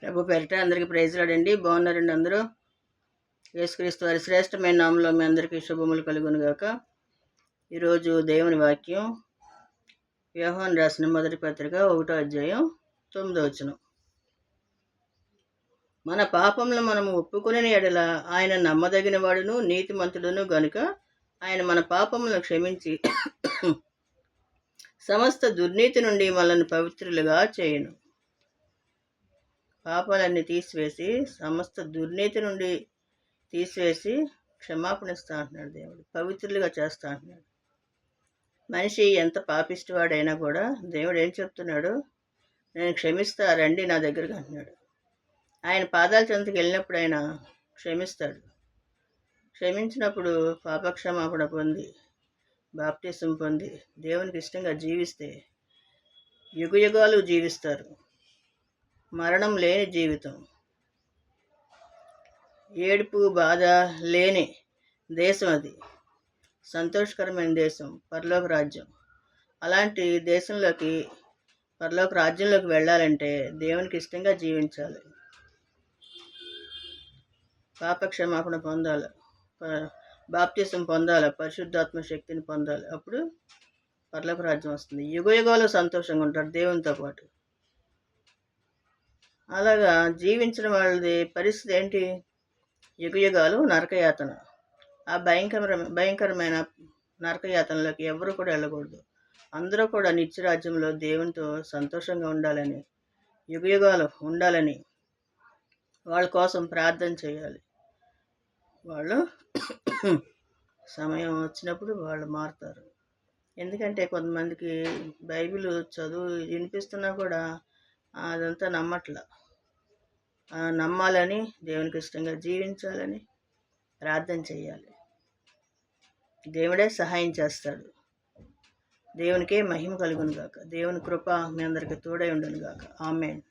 ప్రభు పేరిట అందరికీ ప్రైజ్లాడండి. బాగున్నారండి అందరూ? యేసుక్రీస్తు వారి శ్రేష్టమైన నామంలో మీ అందరికీ శుభములు కలుగును గాక. ఈరోజు దేవుని వాక్యం యోహాను రాసిన మొదటి పత్రిక 1వ అధ్యాయం 9వ వచనం. మన పాపములను మనము ఒప్పుకొనిన ఎడల ఆయన నమ్మదగిన వాడును నీతిమంతుడును గనుక ఆయన మన పాపములను క్షమించి సమస్త దుర్నీతి నుండి మనల్ని పవిత్రులుగా చేయును. పాపాలన్నీ తీసివేసి సమస్త దుర్నీతి నుండి తీసివేసి క్షమాపణ ఇస్తా అంటున్నాడు దేవుడు. పవిత్రులుగా చేస్తా అంటున్నాడు. మనిషి ఎంత పాపిష్టివాడైనా కూడా దేవుడు ఏం చెప్తున్నాడు? నేను క్షమిస్తా, రండి నా దగ్గరకు అంటున్నాడు. ఆయన పాదాల చెంతకు వెళ్ళినప్పుడు ఆయన క్షమిస్తాడు. క్షమించినప్పుడు పాపక్షమాపణ పొంది బాప్టిజం పొంది దేవునికి ఇష్టంగా జీవిస్తే యుగయుగాలు జీవిస్తారు. మరణం లేని జీవితం, ఏడుపు బాధ లేని దేశం, అది సంతోషకరమైన దేశం, పరలోక రాజ్యం. అలాంటి దేశంలోకి, పరలోక రాజ్యంలోకి వెళ్ళాలంటే దేవునికి ఇష్టంగా జీవించాలి, పాపక్షమాపణ పొందాలి, బాప్టిజం పొందాలి, పరిశుద్ధాత్మ శక్తిని పొందాలి. అప్పుడు పరలోక రాజ్యం వస్తుంది. యుగయుగాలు సంతోషంగా ఉంటారు దేవునితో పాటు. అలాగా జీవించిన వాళ్ళది పరిస్థితి ఏంటి? యుగయుగాలు నరకయాతన. ఆ భయంకరమైన నరకయాతనలోకి ఎవరు కూడా వెళ్ళకూడదు. అందరూ కూడా నిత్యరాజ్యంలో దేవునితో సంతోషంగా ఉండాలని, యుగయుగాలు ఉండాలని వాళ్ళ కోసం ప్రార్థన చేయాలి. వాళ్ళు సమయం వచ్చినప్పుడు వాళ్ళు మారుతారు. ఎందుకంటే కొంతమందికి బైబిల్ చదువు వినిపిస్తున్నా కూడా అదంతా నమ్మట్లా. నమ్మాలని, దేవునికి ఇష్టంగా జీవించాలని ప్రార్థన చేయాలి. దేవుడే సహాయం చేస్తాడు. దేవునికే మహిమ కలుగును గాక. దేవుని కృప మీ అందరికీ తోడై ఉండును గాక. ఆమేన్.